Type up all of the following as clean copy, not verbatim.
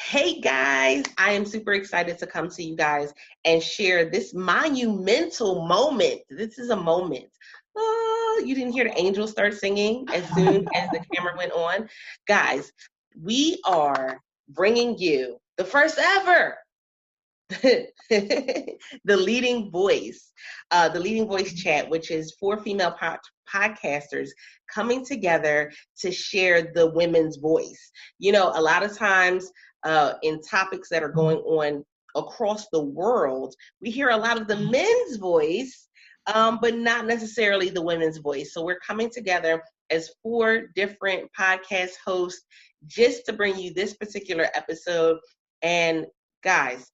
Hey guys, I am super excited to come to you guys and share this monumental moment. This is a moment. Oh, you didn't hear the angels start singing as soon as the camera went on. Guys, we are bringing you the first ever the leading voice chat, which is four female podcasters coming together to share the women's voice. You know, a lot of times in topics that are going on across the world, we hear a lot of the men's voice, but not necessarily the women's voice. So we're coming together as four different podcast hosts just to bring you this particular episode. And guys,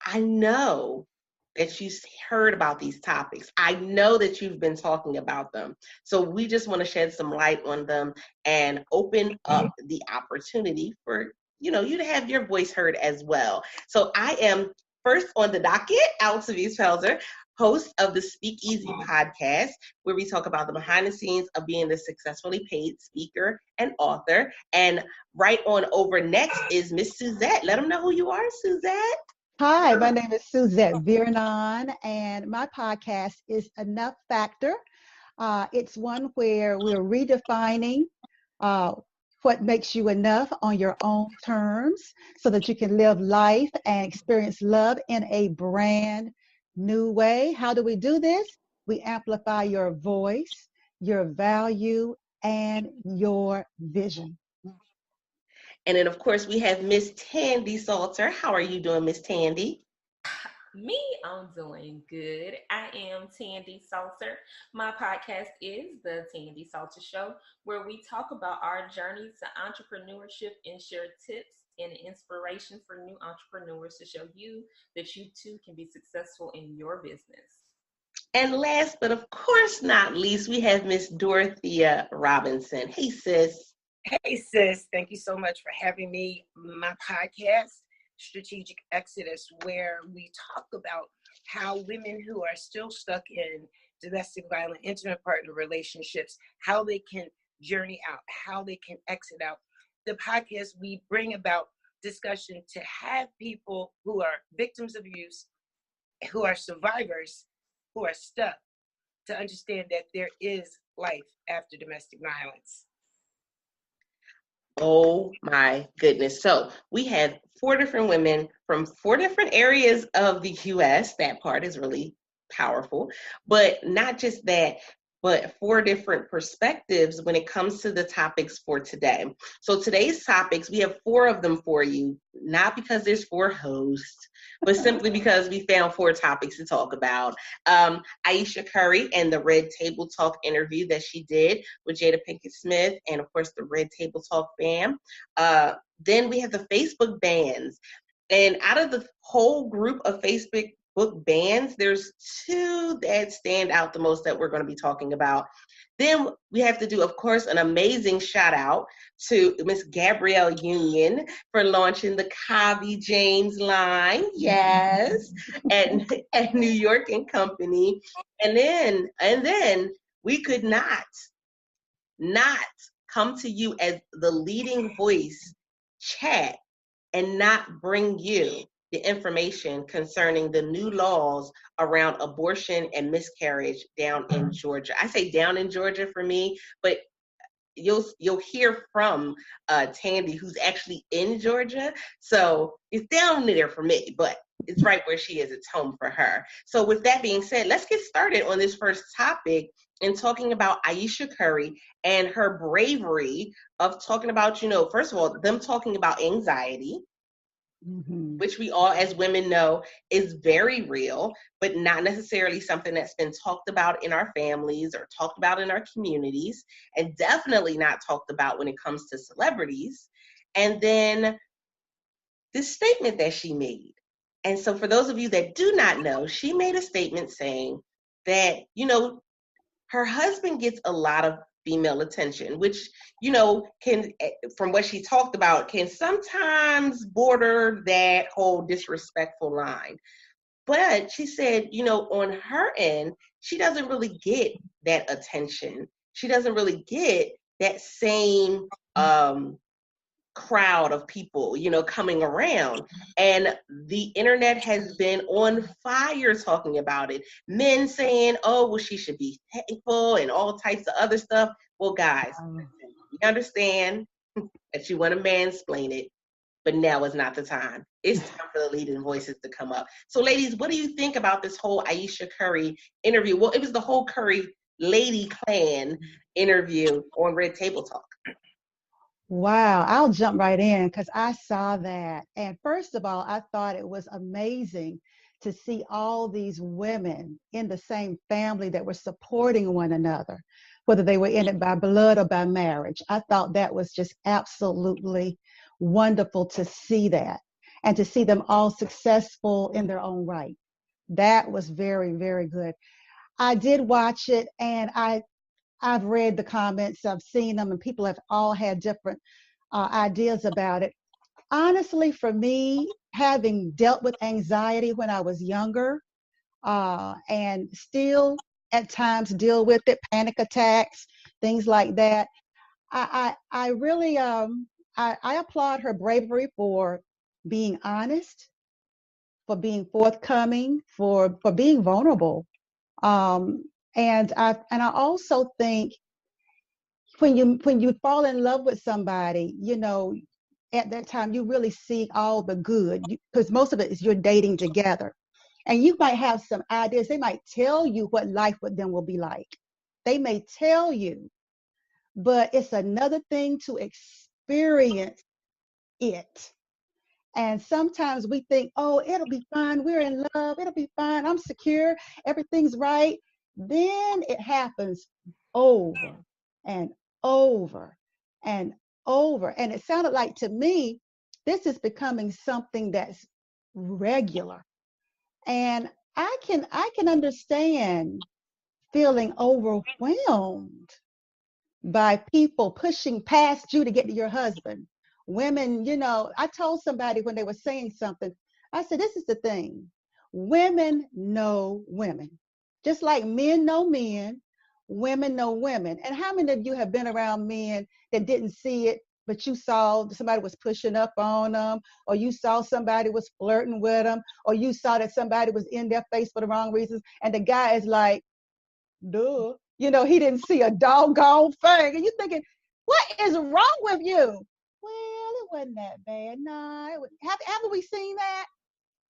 I know that you've heard about these topics. I know that you've been talking about them. So we just want to shed some light on them and open up the opportunity for, you to have your voice heard as well. So I am first on the docket, Altovise Pelzer, host of the Speak Easy podcast, where we talk about the behind the scenes of being the successfully paid speaker and author. And right on over next is Miss Suzette. Let them know who you are, Suzette. Hi, my name is Suzette Vearnon, and my podcast is Enough Factor. It's one where we're redefining what makes you enough on your own terms so that you can live life and experience love in a brand new way. How do we do this? We amplify your voice, your value, and your vision. And then, of course, we have Miss Tandy Salter. How are you doing, Miss Tandy? Me, I'm doing good. I am Tandy Salter. My podcast is The Tandy Salter Show, where we talk about our journey to entrepreneurship and share tips and inspiration for new entrepreneurs to show you that you too can be successful in your business. And last but of course not least, we have Miss Dorothea Robinson. Hey, sis. Hey, sis. Thank you so much for having me. My podcast, Strategic Exodus, where we talk about how women who are still stuck in domestic violence, intimate partner relationships, how they can journey out, how they can exit out. The podcast, we bring about discussion to have people who are victims of abuse, who are survivors, who are stuck, to understand that there is life after domestic violence. Oh my goodness. So we have four different women from four different areas of the US. That part is really powerful. But not just that, but four different perspectives when it comes to the topics for today. So today's topics, we have four of them for you, not because there's four hosts, but simply because we found four topics to talk about. Ayesha Curry and the Red Table Talk interview that she did with Jada Pinkett Smith, and of course the Red Table Talk fam. Then we have the Facebook bans. And out of the whole group of Facebook bans, there's two that stand out the most that we're going to be talking about. Then we have to do, of course, an amazing shout out to Miss Gabrielle Union for launching the Kaavi James line, yes, at New York and Company. And then we could not come to you as the leading voice chat and not bring you the information concerning the new laws around abortion and miscarriage down in Georgia. I say down in Georgia for me, but you'll hear from Tandy, who's actually in Georgia. So it's down there for me, but it's right where she is. It's home for her. So with that being said, let's get started on this first topic and talking about Ayesha Curry and her bravery of talking about, first of all, them talking about anxiety, which we all as women know is very real, but not necessarily something that's been talked about in our families or talked about in our communities, and definitely not talked about when it comes to celebrities. And then this statement that she made. And so for those of you that do not know, she made a statement saying that, her husband gets a lot of female attention, which, can, from what she talked about, can sometimes border that whole disrespectful line. But she said, on her end, she doesn't really get that attention. She doesn't really get that same crowd of people, coming around. And the internet has been on fire talking about it. Men saying, oh, well, she should be thankful and all types of other stuff. Well, guys, we understand that you want to mansplain it, but now is not the time. It's time for the leading voices to come up. So, ladies, what do you think about this whole Ayesha Curry interview? Well, it was the whole Curry Lady Clan interview on Red Table Talk. Wow, I'll jump right in because I saw that. And first of all, I thought it was amazing to see all these women in the same family that were supporting one another, whether they were in it by blood or by marriage. I thought that was just absolutely wonderful to see that and to see them all successful in their own right. That was very, very good. I did watch it, and I've read the comments, I've seen them, and people have all had different ideas about it. Honestly, for me, having dealt with anxiety when I was younger, and still at times deal with it, panic attacks, things like that, I really I applaud her bravery for being honest, for being forthcoming, for being vulnerable. And I also think when you fall in love with somebody, at that time you really see all the good, because most of it is you're dating together, and you might have some ideas. They might tell you what life with them will be like. They may tell you, but it's another thing to experience it. And sometimes we think, oh, it'll be fine. We're in love. It'll be fine. I'm secure. Everything's right. Then it happens over and over and over. And it sounded like to me, this is becoming something that's regular. And I can understand feeling overwhelmed by people pushing past you to get to your husband. Women, I told somebody when they were saying something, I said, this is the thing. Women know women. Just like men know men, women know women. And how many of you have been around men that didn't see it, but you saw somebody was pushing up on them, or you saw somebody was flirting with them, or you saw that somebody was in their face for the wrong reasons, and the guy is like, duh. He didn't see a doggone thing. And you're thinking, what is wrong with you? Well, it wasn't that bad. No, haven't we seen that?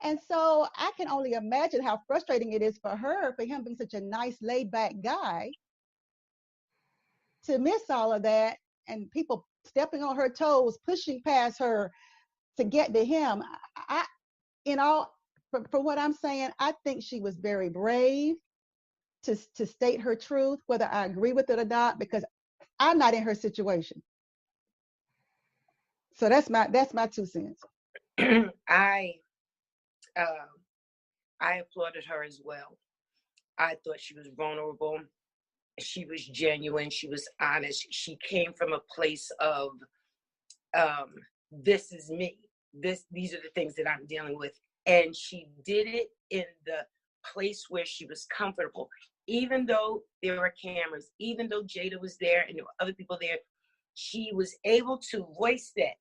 And so I can only imagine how frustrating it is for her, for him being such a nice, laid-back guy, to miss all of that and people stepping on her toes, pushing past her to get to him. For what I'm saying, I think she was very brave to state her truth, whether I agree with it or not, because I'm not in her situation. So that's my 2 cents. I applauded her as well. I thought she was vulnerable. She was genuine. She was honest. She came from a place of, this is me. These are the things that I'm dealing with. And she did it in the place where she was comfortable. Even though there were cameras, even though Jada was there and there were other people there, she was able to voice that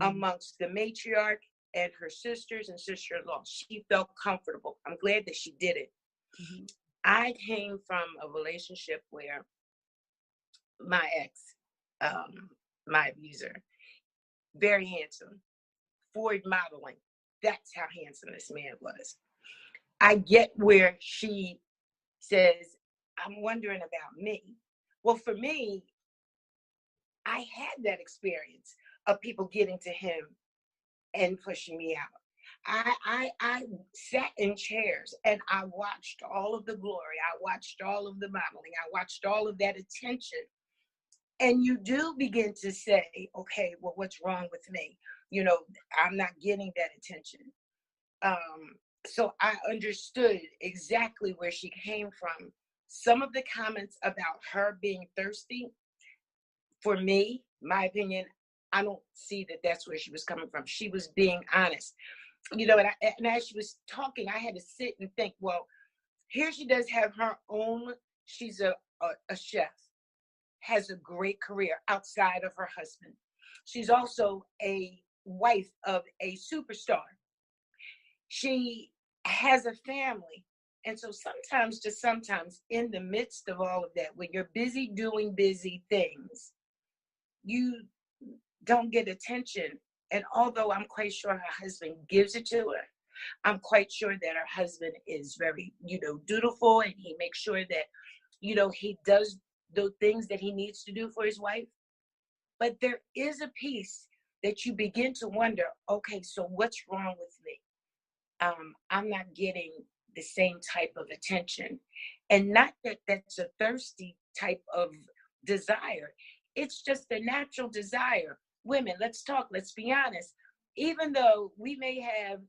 amongst the matriarch and her sisters and sister-in-law. She felt comfortable. I'm glad that she did it. I came from a relationship where my ex, my abuser, very handsome, Ford modeling. That's how handsome this man was. I get where she says, I'm wondering about me. Well, for me, I had that experience of people getting to him and pushing me out. I sat in chairs and I watched all of the glory. I watched all of the modeling. I watched all of that attention. And you do begin to say, okay, well, what's wrong with me? I'm not getting that attention. So I understood exactly where she came from. Some of the comments about her being thirsty, for me, my opinion, I don't see that that's where she was coming from. She was being honest. And as she was talking, I had to sit and think, well, here she does have her own, she's a chef, has a great career outside of her husband. She's also a wife of a superstar. She has a family. And so sometimes in the midst of all of that, when you're busy doing busy things, you don't get attention. And although I'm quite sure her husband gives it to her, I'm quite sure that her husband is very, dutiful, and he makes sure that, he does the things that he needs to do for his wife. But there is a piece that you begin to wonder, okay, so what's wrong with me? I'm not getting the same type of attention. And not that that's a thirsty type of desire. It's just a natural desire. Women, let's be honest. Even though we may have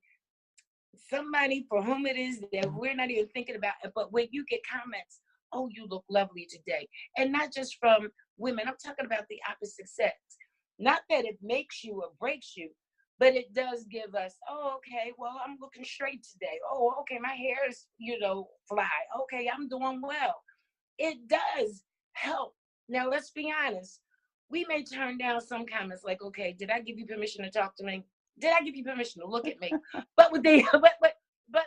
somebody for whom it is that we're not even thinking about it, but when you get comments, oh, you look lovely today. And not just from women, I'm talking about the opposite sex. Not that it makes you or breaks you, but it does give us, oh, okay, well, I'm looking straight today. Oh, okay, my hair is, fly. Okay, I'm doing well. It does help. Now, let's be honest. We may turn down some comments like, okay, did I give you permission to talk to me? Did I give you permission to look at me? But with the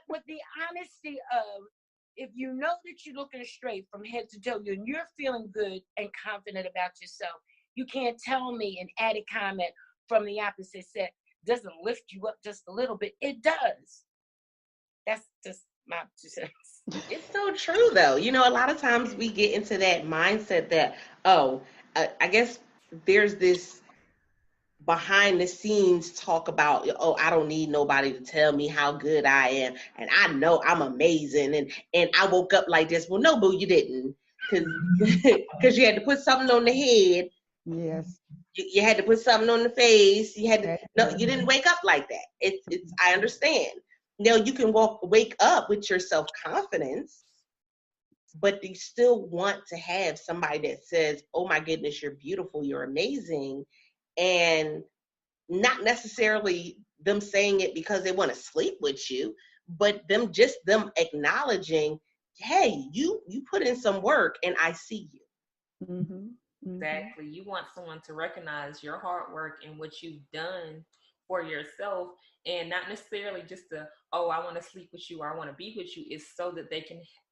with the honesty of, if you know that you're looking straight from head to toe, and you're feeling good and confident about yourself, you can't tell me an added comment from the opposite sex doesn't lift you up just a little bit. It does. That's just my 2 cents. It's so true, though. A lot of times we get into that mindset that, I guess there's this behind the scenes talk about, oh, I don't need nobody to tell me how good I am, and I know I'm amazing, and I woke up like this. Well, no, boo, you didn't, because you had to put something on the head. Yes. You had to put something on the face. You didn't wake up like that. It's I understand. Now you can wake up with your self-confidence, but you still want to have somebody that says, oh my goodness, you're beautiful, you're amazing. And not necessarily them saying it because they want to sleep with you, but them acknowledging, hey, you put in some work and I see you. Mm-hmm. Mm-hmm. Exactly. You want someone to recognize your hard work and what you've done for yourself, and not necessarily just I want to sleep with you or I want to be with you. It's so that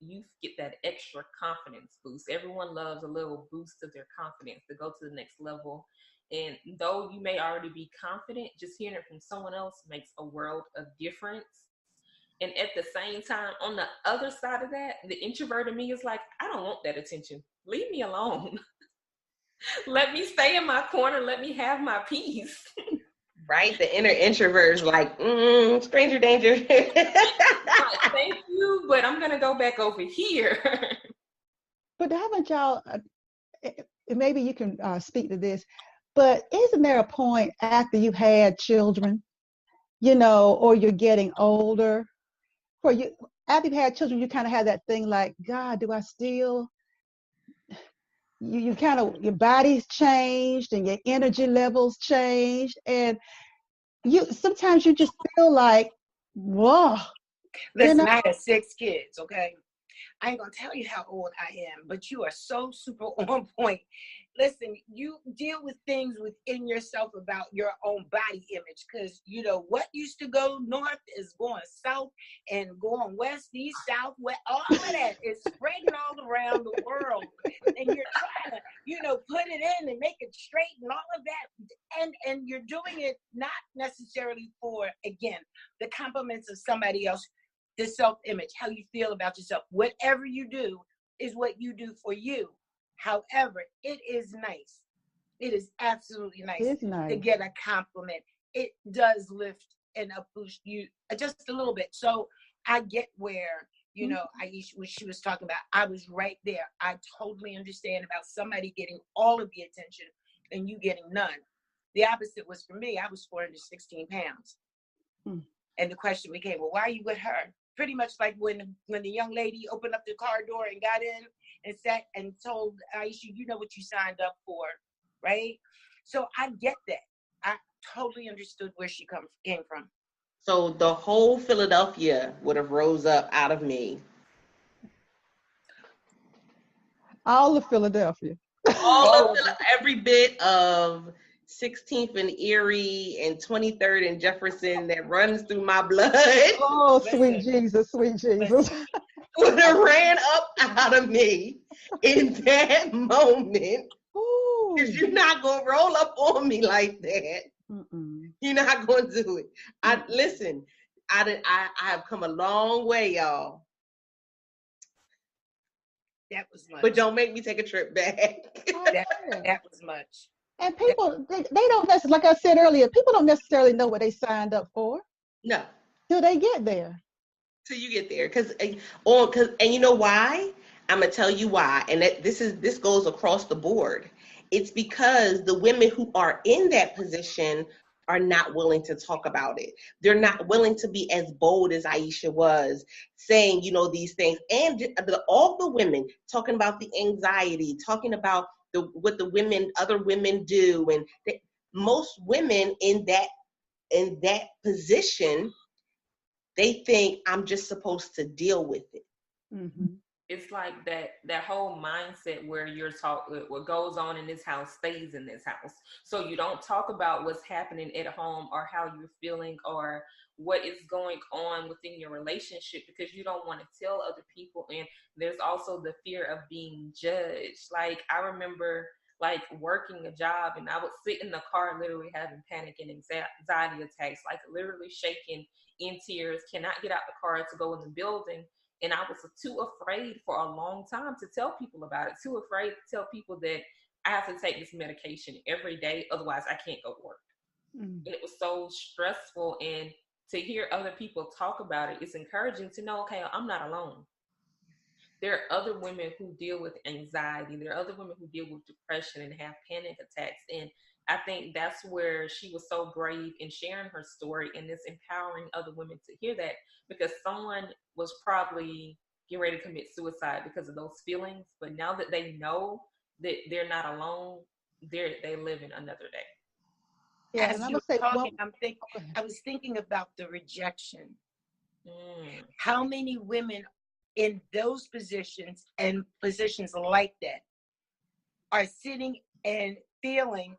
you get that extra confidence boost. Everyone loves a little boost of their confidence to go to the next level. And though you may already be confident, just hearing it from someone else makes a world of difference. And at the same time, on the other side of that, the introvert in me is like, I don't want that attention. Leave me alone. Let me stay in my corner. Let me have my peace. Right? The inner introvert is like, stranger danger. Thank you, but I'm going to go back over here. But haven't y'all, maybe you can speak to this, but isn't there a point after you've had children, or you're getting older, after you've had children, you kind of have that thing like, God, do I still, you kind of, your body's changed and your energy levels changed, and sometimes you just feel like, whoa. Listen, I had 6 kids, okay? I ain't gonna tell you how old I am, but you are so super on point. Listen, you deal with things within yourself about your own body image, because what used to go north is going south, and going west, east, south, west. All of that is spreading all around the world, and you're trying to, put it in and make it straight and all of that, and you're doing it not necessarily for, again, the compliments of somebody else. The self-image, how you feel about yourself. Whatever you do is what you do for you. However, it is nice. It is absolutely nice to get a compliment. It does lift and boost you just a little bit. So I get where, Ayesha, when she was talking about, I was right there. I totally understand about somebody getting all of the attention and you getting none. The opposite was for me. I was 416 pounds. And the question became, well, why are you with her? Pretty much like when the young lady opened up the car door and got in and sat and told Ayesha, you know what you signed up for, right? So I get that. I totally understood where she came from. So the whole Philadelphia would have rose up out of me. All of Philadelphia. Every bit of 16th and Erie and 23rd and Jefferson that runs through my blood Oh, sweet Listen. Jesus, sweet Jesus. would have ran up out of me in that moment. Ooh. Because you're not going to roll up on me like that. Mm-mm. You're not going to do it. Listen, I have come a long way, y'all. That was much. But don't make me take a trip back. That was much. And people, they don't necessarily, like I said earlier, people don't necessarily know what they signed up for No, till they get there. till you get there. And you know why? I'm gonna tell you why. And this goes across the board. It's because the women who are in that position are not willing to talk about it. They're not willing to be as bold as Ayesha was, saying, these things. And all the women talking about the anxiety, talking about what other women do. And most women in that position, they think I'm just supposed to deal with it. Mm-hmm. It's like that whole mindset where you're what goes on in this house stays in this house. So you don't talk about what's happening at home or how you're feeling or what is going on within your relationship because you don't want to tell other people. And there's also the fear of being judged. Like I remember like working a job and I would sit in the car literally having panic and anxiety attacks, like literally shaking in tears, cannot get out the car to go in the building. And I was too afraid for a long time to tell people about it, too afraid to tell people that I have to take this medication every day, otherwise I can't go to work. Mm. It was so stressful, and to hear other people talk about it, it's encouraging to know, okay, I'm not alone. There are other women who deal with anxiety. There are other women who deal with depression and have panic attacks. And I think that's where she was so brave in sharing her story, and it's empowering other women to hear that, because someone was probably getting ready to commit suicide because of those feelings. But now that they know that they're not alone, they live in another day. Yeah, As and I'm you gonna say, were talking, I was thinking about the rejection. How many women in those positions and positions like that are sitting and feeling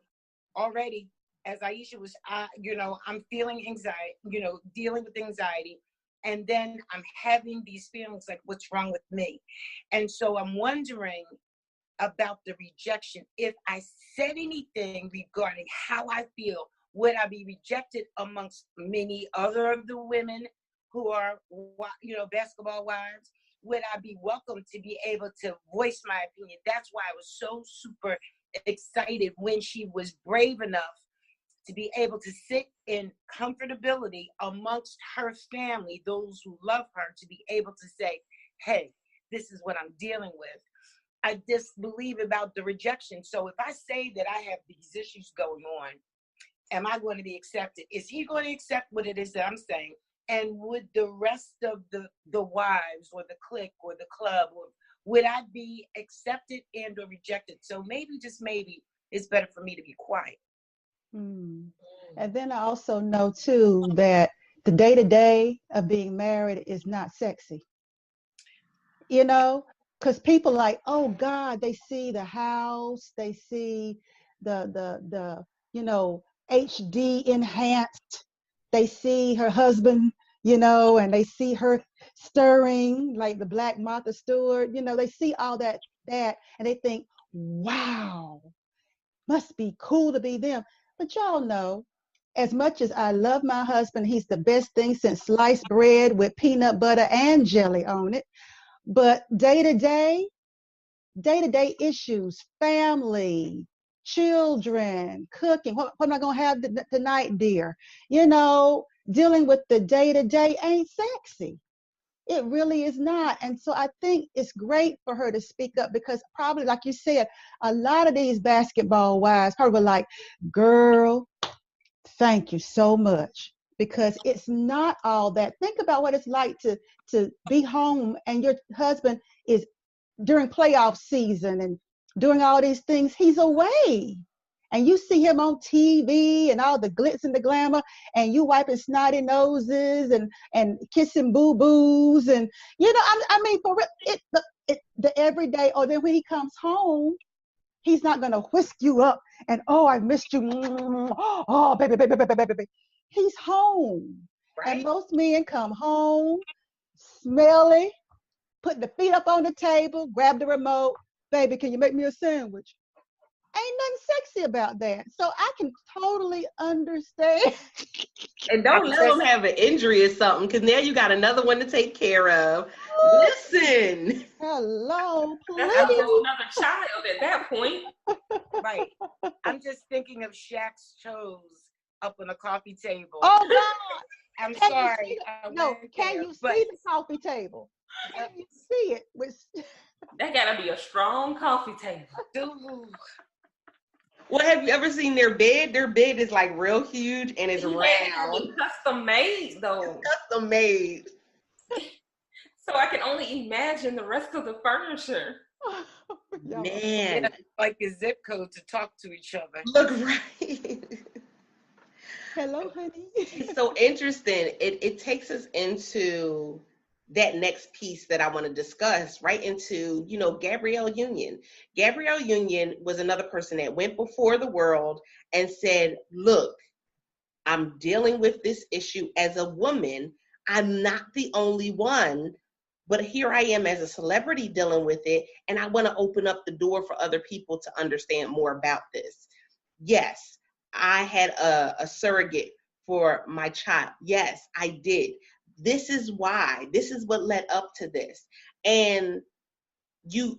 already, as Ayesha was, I'm feeling anxiety, dealing with anxiety. And then I'm having these feelings like, what's wrong with me? And so I'm wondering about the rejection. If I said anything regarding how I feel, would I be rejected amongst many other of the women who are, basketball wives? Would I be welcome to be able to voice my opinion? That's why I was so super excited when she was brave enough to be able to sit in comfortability amongst her family, those who love her, to be able to say, hey, this is what I'm dealing with. I just believe about the rejection. So if I say that I have these issues going on, am I going to be accepted? Is he going to accept what it is that I'm saying? And would the rest of the wives or the clique or the club, or would I be accepted and or rejected? So maybe, just maybe, it's better for me to be quiet. Mm. And then I also know too that the day-to-day of being married is not sexy. Because people like, oh God, they see the house, they see the HD enhanced, they see her husband, and they see her stirring like the Black Martha Stewart, they see all that, and they think, wow, must be cool to be them. But y'all know, as much as I love my husband, he's the best thing since sliced bread with peanut butter and jelly on it. But day-to-day issues, family, children, cooking, what am I going to have tonight, dear? Dealing with the day-to-day ain't sexy. It really is not. And so I think it's great for her to speak up, because probably, like you said, a lot of these basketball wives probably were like, girl, thank you so much. Because it's not all that. Think about what it's like to be home and your husband is during playoff season and doing all these things, he's away. And you see him on TV and all the glitz and the glamour, and you wiping snotty noses and kissing boo-boos. And, I mean, for the everyday, or then when he comes home, he's not going to whisk you up and oh, I missed you. Oh, baby, baby, baby, baby, baby. He's home. Right? And most men come home, smelly, put the feet up on the table, grab the remote. Baby, can you make me a sandwich? Ain't nothing sexy about that. So I can totally understand. And don't let them have an injury or something, because now you got another one to take care of. Listen. Hello, That's a please. whole nother child at that point. Right. I'm just thinking of Shaq's toes up on a coffee table. Oh God. I'm Can sorry. Can you see the coffee table? Can you see it? That gotta be a strong coffee table. Dude. Well, have you ever seen their bed? Their bed is like real huge and it's round. Custom made though. Custom made. So I can only imagine the rest of the furniture. Man. Yeah, like a zip code to talk to each other. Look, right. Hello, honey. It's so interesting. It takes us into that next piece that I want to discuss, right into, Gabrielle Union. Gabrielle Union was another person that went before the world and said, look, I'm dealing with this issue as a woman. I'm not the only one, but here I am as a celebrity dealing with it, and I want to open up the door for other people to understand more about this. Yes, I had a surrogate for my child. Yes, I did. This is why. This is what led up to this. And you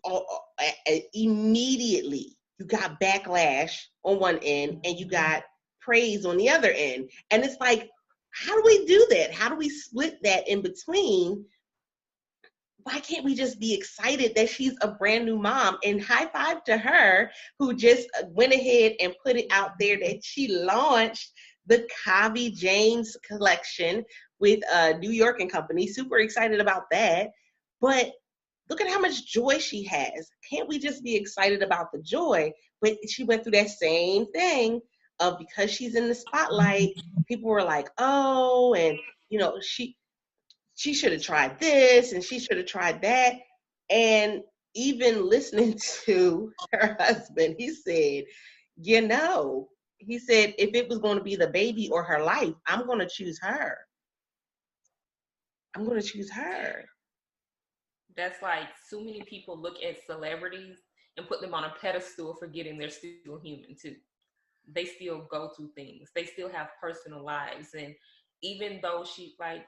immediately, you got backlash on one end and you got praise on the other end. And it's like, how do we do that? How do we split that in between? Why can't we just be excited that she's a brand new mom? And high five to her who just went ahead and put it out there that she launched the Kaavi James collection with New York and Company. Super excited about that. But look at how much joy she has. Can't we just be excited about the joy? But she went through that same thing of, because she's in the spotlight, people were like, oh, and she should have tried this and she should have tried that. And even listening to her husband, he said, if it was going to be the baby or her life, I'm going to choose her. I'm going to choose her. That's like, so many people look at celebrities and put them on a pedestal, forgetting they're still human too. They still go through things. They still have personal lives. And even though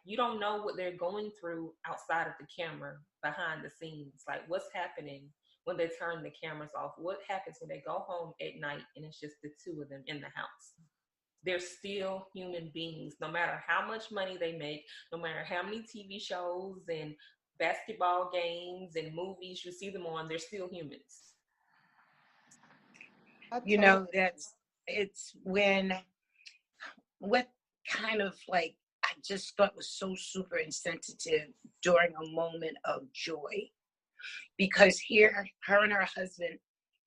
you don't know what they're going through outside of the camera, behind the scenes, like what's happening when they turn the cameras off, what happens when they go home at night and it's just the two of them in the house. They're still human beings, no matter how much money they make, no matter how many TV shows and basketball games and movies you see them on, they're still humans. It's when, what kind of I just thought was so super insensitive during a moment of joy, because here, her and her husband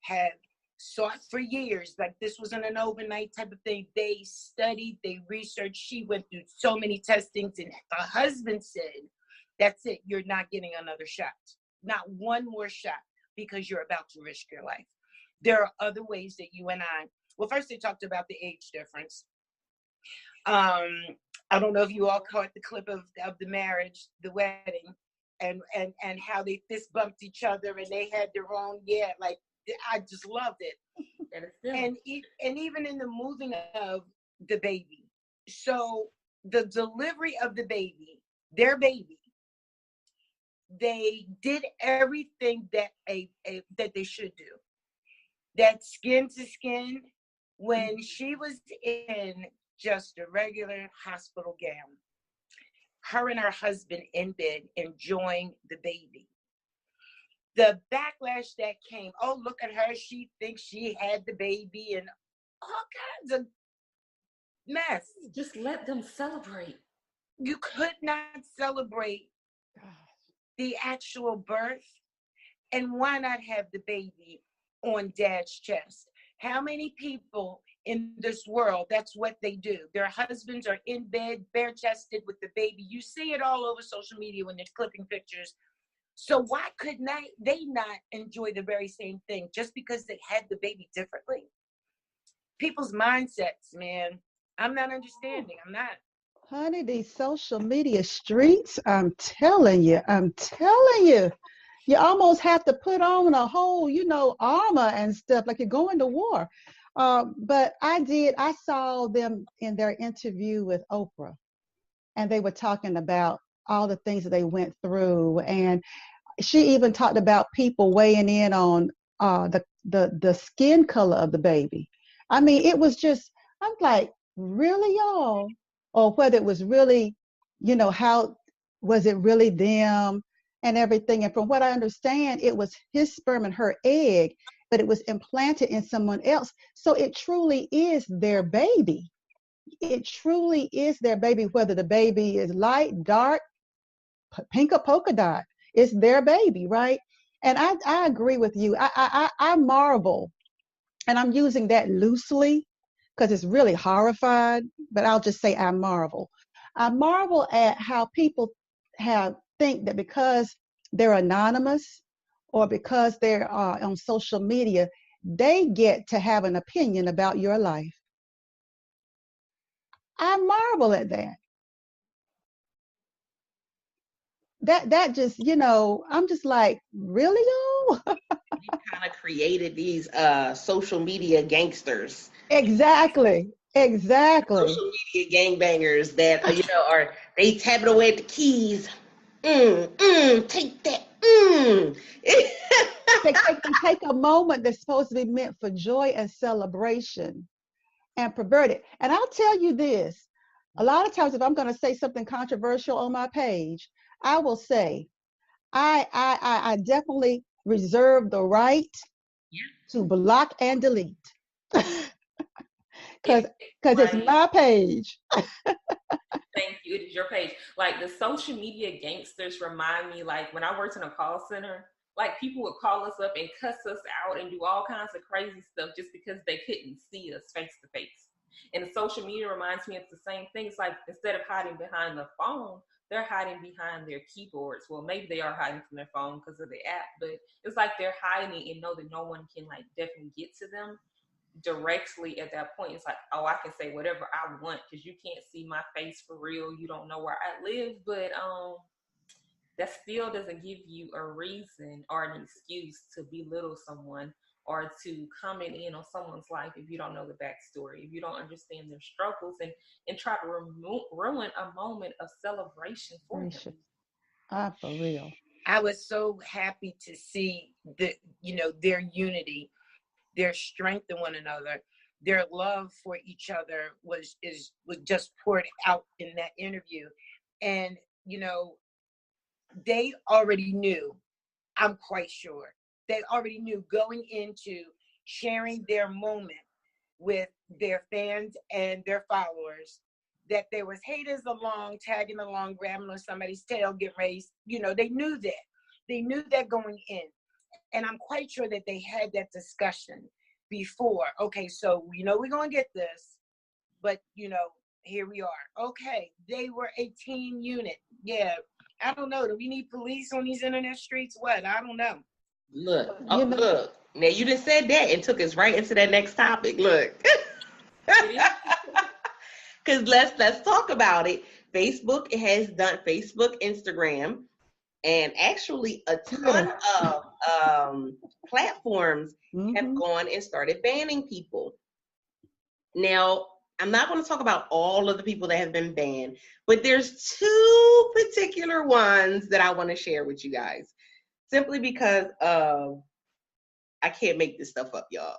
have sought for years, like this wasn't an overnight type of thing. They studied, they researched, she went through so many testings, and her husband said, that's it, you're not getting another shot, not one more shot, because you're about to risk your life. There are other ways that you and I, well, first they talked about the age difference. I don't know if you all caught the clip of the marriage, the wedding, and how they fist bumped each other and they had their own, I just loved it. And even in the moving of the baby. So the delivery of the baby, their baby, they did everything that that they should do. That skin to skin, when she was in just a regular hospital gown, her and her husband in bed enjoying the baby. The backlash that came, oh, look at her, she thinks she had the baby, and all kinds of mess. Just let them celebrate. You could not celebrate the actual birth, and why not have the baby on dad's chest? How many people in this world, that's what they do? Their husbands are in bed, bare-chested with the baby. You see it all over social media when they're clipping pictures. So why could they not enjoy the very same thing just because they had the baby differently? people's mindsets, man. I'm not understanding. I'm not. Honey, these social media streets, I'm telling you, you almost have to put on a whole, armor and stuff like you're going to war. But I saw them in their interview with Oprah, and they were talking about all the things that they went through. And she even talked about people weighing in on the skin color of the baby. I mean, it was just, I'm like, really, y'all? Or whether it was really, how was it really them and everything. And from what I understand, it was his sperm and her egg, but it was implanted in someone else. So it truly is their baby. It truly is their baby, whether the baby is light, dark, pink, or polka dot. It's their baby, right? And I agree with you. I marvel, and I'm using that loosely because it's really horrified, but I'll just say I marvel. I marvel at how people think that because they're anonymous or because they're on social media, they get to have an opinion about your life. I marvel at that. That just, I'm just like, really, y'all? You kind of created these social media gangsters. Exactly. Social media gangbangers that are they tapping away at the keys. Take that. Take a moment that's supposed to be meant for joy and celebration and pervert it. And I'll tell you this, a lot of times if I'm going to say something controversial on my page, I will say, I definitely reserve the right to block and delete. Because it's my page. Thank you. It is your page. Like, the social media gangsters remind me, like, when I worked in a call center, like, people would call us up and cuss us out and do all kinds of crazy stuff just because they couldn't see us face to face. And the social media reminds me of the same thing. It's like, instead of hiding behind the phone, they're hiding behind their keyboards. Well, maybe they are hiding from their phone because of the app, but it's like they're hiding and know that no one can, like, definitely get to them directly at that point. It's like, oh, I can say whatever I want because you can't see my face for real. You don't know where I live, but that still doesn't give you a reason or an excuse to belittle someone or to comment in on someone's life if you don't know the backstory, if you don't understand their struggles, and try to ruin a moment of celebration for them. For real. I was so happy to see their unity, their strength in one another, their love for each other was just poured out in that interview. And they already knew, I'm quite sure, they already knew going into sharing their moment with their fans and their followers that there was haters along, tagging along, grabbing on somebody's tail, get raised. They knew that. They knew that going in. And I'm quite sure that they had that discussion before. Okay, so we're going to get this, but here we are. Okay, they were a team unit. Yeah, I don't know. Do we need police on these internet streets? What? I don't know. Look. Now you just said that and took us right into that next topic. Look. Because let's talk about it. Facebook has done Instagram, and actually a ton of platforms have gone and started banning people. Now, I'm not going to talk about all of the people that have been banned, but there's two particular ones that I want to share with you guys, simply because I can't make this stuff up, y'all.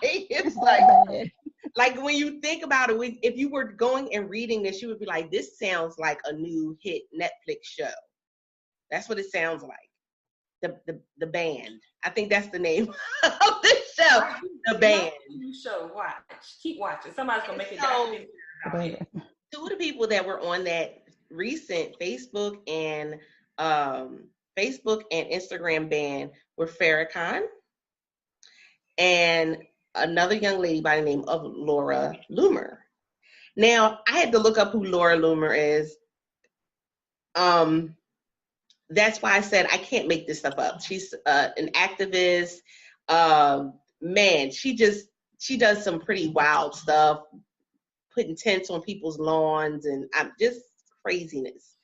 It's like when you think about it, if you were going and reading this, you would be like, this sounds like a new hit Netflix show. That's what it sounds like. The Band. I think that's the name of the show. The Band. New show. Watch. Keep watching. Somebody's gonna make it documentary. Two of the people that were on that recent Facebook and Instagram ban were Farrakhan and another young lady by the name of Laura Loomer. Now, I had to look up who Laura Loomer is. That's why I said I can't make this stuff up. She's an activist. Man, she she does some pretty wild stuff, putting tents on people's lawns, and I'm just craziness.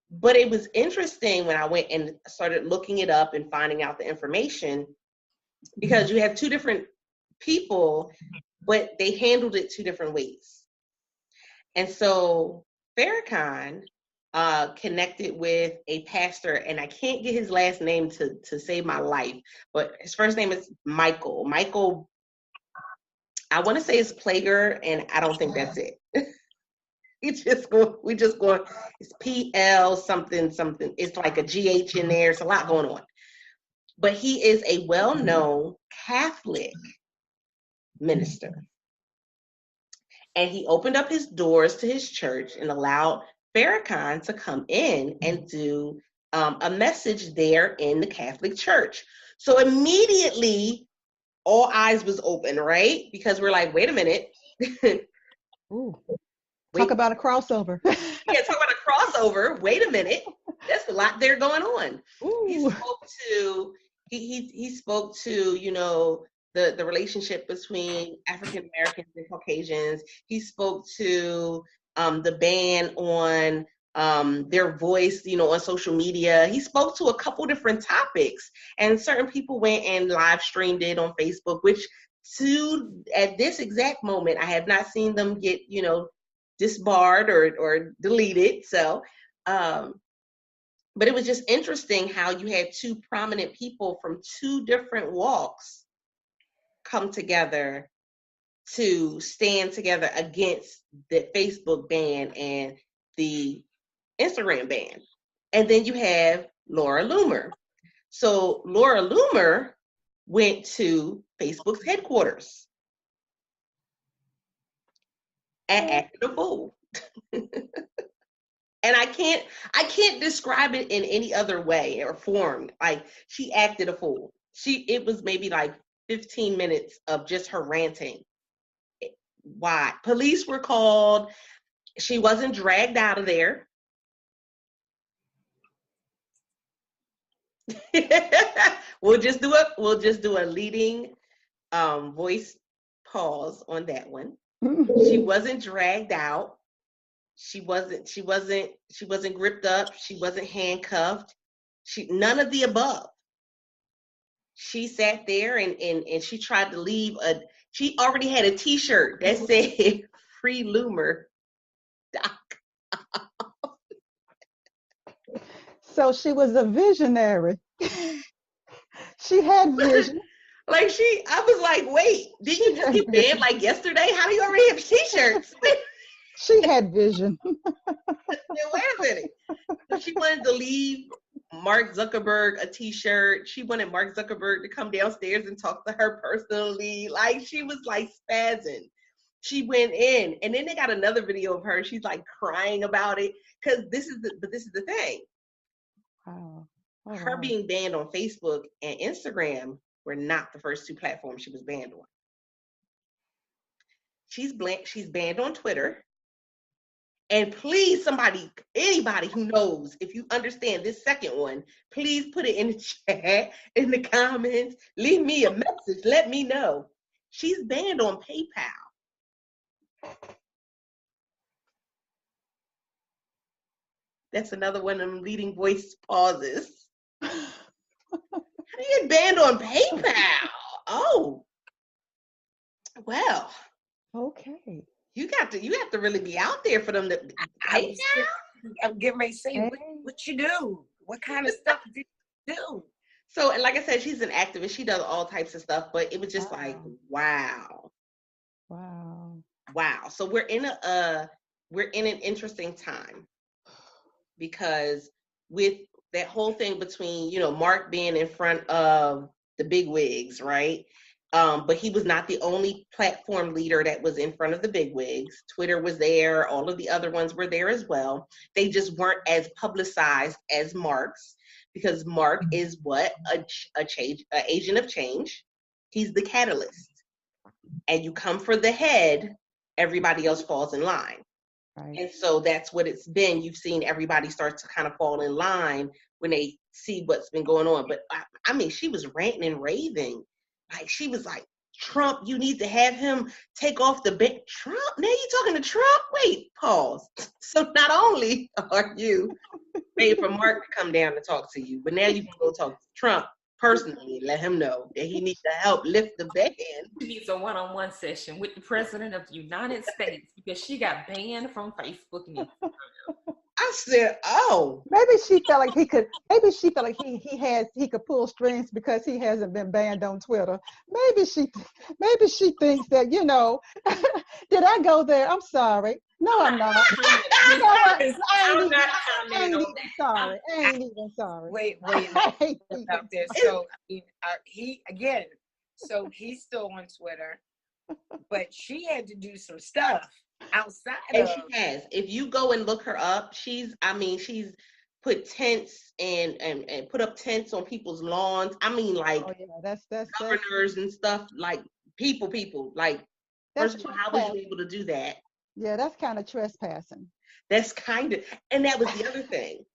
But it was interesting when I went and started looking it up and finding out the information, because you have two different people, but they handled it two different ways. And so Farrakhan connected with a pastor, and I can't get his last name to save my life, but his first name is Michael. Michael, I want to say it's Plager, and I don't think that's it. we just go, it's PL something. It's like a GH in there. It's a lot going on. But he is a well-known Catholic minister. And he opened up his doors to his church and allowed Farrakhan to come in and do a message there in the Catholic Church. So immediately, all eyes was open, right? Because we're like, wait a minute. Ooh. Talk about a crossover. Yeah, talk about a crossover. Wait a minute. There's a lot there going on. Ooh. He spoke to, you know, the relationship between African Americans and Caucasians. He spoke to the ban on their voice, you know, on social media. He spoke to a couple different topics, and certain people went and live streamed it on Facebook, which at this exact moment, I have not seen them get, you know, disbarred or deleted. So, but it was just interesting how you had two prominent people from two different walks come together to stand together against the Facebook ban and the Instagram ban. And then you have Laura Loomer. So Laura Loomer went to Facebook's headquarters and acted a fool. And I can't describe it in any other way or form. Like, she acted a fool. It was maybe like 15 minutes of just her ranting. Why? Police were called. She wasn't dragged out of there. We'll just do a leading voice pause on that one. She wasn't dragged out. She wasn't gripped up. She wasn't handcuffed. None of the above. She sat there and she tried to leave she already had a t-shirt that said Free Loomer. So she was a visionary. She had vision. Like, I was like, wait, didn't you just get banned like yesterday? How do you already have t-shirts? She had vision. Wait a minute. She wanted to leave Mark Zuckerberg a t-shirt. She wanted Mark Zuckerberg to come downstairs and talk to her personally. Like, she was like spazzing. She went in, and then they got another video of her. She's like crying about it, because this is the thing. Wow. Her being banned on Facebook and Instagram were not the first two platforms she was banned on. She's banned on Twitter. And please, anybody who knows, if you understand this second one, please put it in the chat, in the comments. Leave me a message. Let me know. She's banned on PayPal. That's another one of them leading voice pauses. How do you get banned on PayPal? Oh, well. Okay. You have to really be out there for them to. I'm getting ready to say, what you do? What kind of stuff did you do? So, and like I said, she's an activist. She does all types of stuff, but it was just like, wow. So we're in an interesting time, because with that whole thing between, you know, Mark being in front of the big wigs, right? But he was not the only platform leader that was in front of the bigwigs. Twitter was there. All of the other ones were there as well. They just weren't as publicized as Mark's, because Mark is what? An agent of change. He's the catalyst. And you come for the head, everybody else falls in line. Right. And so that's what it's been. You've seen everybody start to kind of fall in line when they see what's been going on. But I mean, she was ranting and raving. Like, she was like Trump, you need to have him take off the ban. Trump? Now you talking to Trump? Wait, pause. So not only are you waiting for Mark to come down to talk to you, but now you can go talk to Trump personally, let him know that he needs to help lift the ban. She needs a one-on-one session with the President of the United States because she got banned from Facebook and Instagram. I said, oh. Maybe she felt like he could pull strings because he hasn't been banned on Twitter. Maybe she thinks that, did I go there? I'm sorry. No, I'm not. I ain't even sorry. Wait about this. So so he's still on Twitter, but she had to do some stuff outside and she has. If you go and look her up, she's put tents and put up tents on people's lawns. I mean, like, that's governors and stuff, like people. Like, first of all, how was you able to do that? Yeah, that's kind of trespassing. That's kind of, and that was the other thing.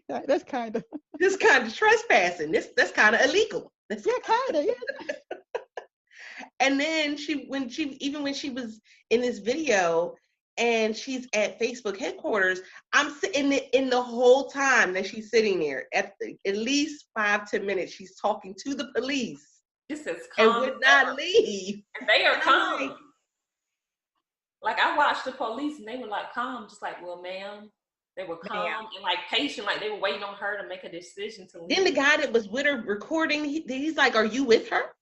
That's kind of trespassing. That's kind of illegal. Kind of. And then when she was in this video and she's at Facebook headquarters, I'm sitting in the whole time that she's sitting there at least 5-10 minutes. She's talking to the police. This is calm and would not leave. And they are calm. Like, I watched the police and they were like calm, just like, well, ma'am. They were calm and like patient, like they were waiting on her to make a decision to leave. Then the guy that was with her recording, he's like, "Are you with her?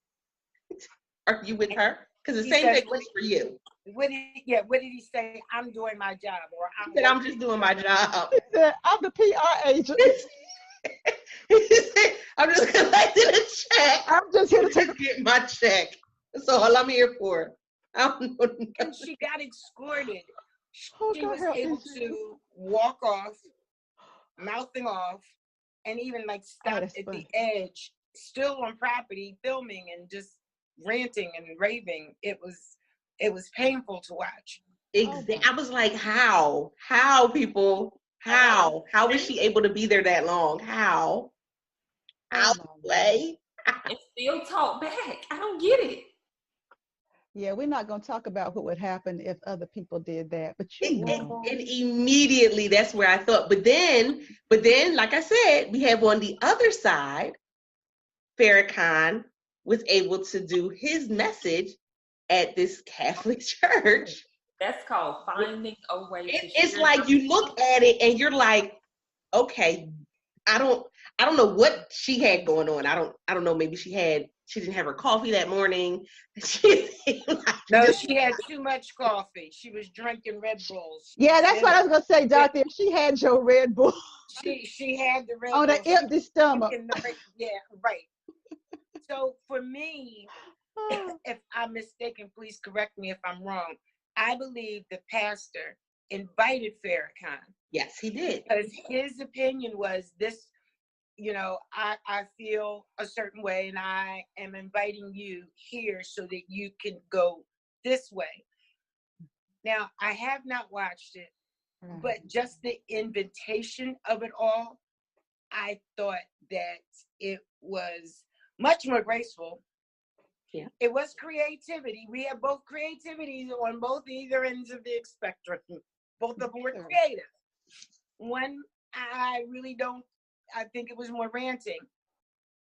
Are you with her?" Because the same thing was for you. What did he say? I'm doing my job, or I'm just doing my job. He said, I'm the PR agent. He said, I'm just collecting a check. I'm just here to get my check. That's all I'm here for. And she got escorted. She was able to walk off, mouthing off, and even like stop at the edge, still on property, filming and just ranting and raving. It was painful to watch. Exactly. I was like, how people, how was she able to be there that long? How play? And still talk back. I don't get it. Yeah, we're not going to talk about what would happen if other people did that, but and immediately that's where I thought. But then, like I said, we have on the other side, Farrakhan was able to do his message at this Catholic church. That's called finding a way. It's like you look at it and you're like, okay, I don't know what she had going on. I don't know. Maybe she didn't have her coffee that morning. No, she had too much coffee. She was drinking Red Bulls. Yeah, that's what I was gonna say, Doctor. If she had your Red Bull, she had the Red on Bulls. an empty stomach. Yeah, right. So for me, if I'm mistaken, please correct me if I'm wrong. I believe the pastor invited Farrakhan. Yes, he did. Because his opinion was this. I feel a certain way and I am inviting you here so that you can go this way. Now, I have not watched it, but just the invitation of it all, I thought that it was much more graceful. Yeah. It was creativity. We have both creativities on both either ends of the spectrum. Both of them were creative. One, I think it was more ranting.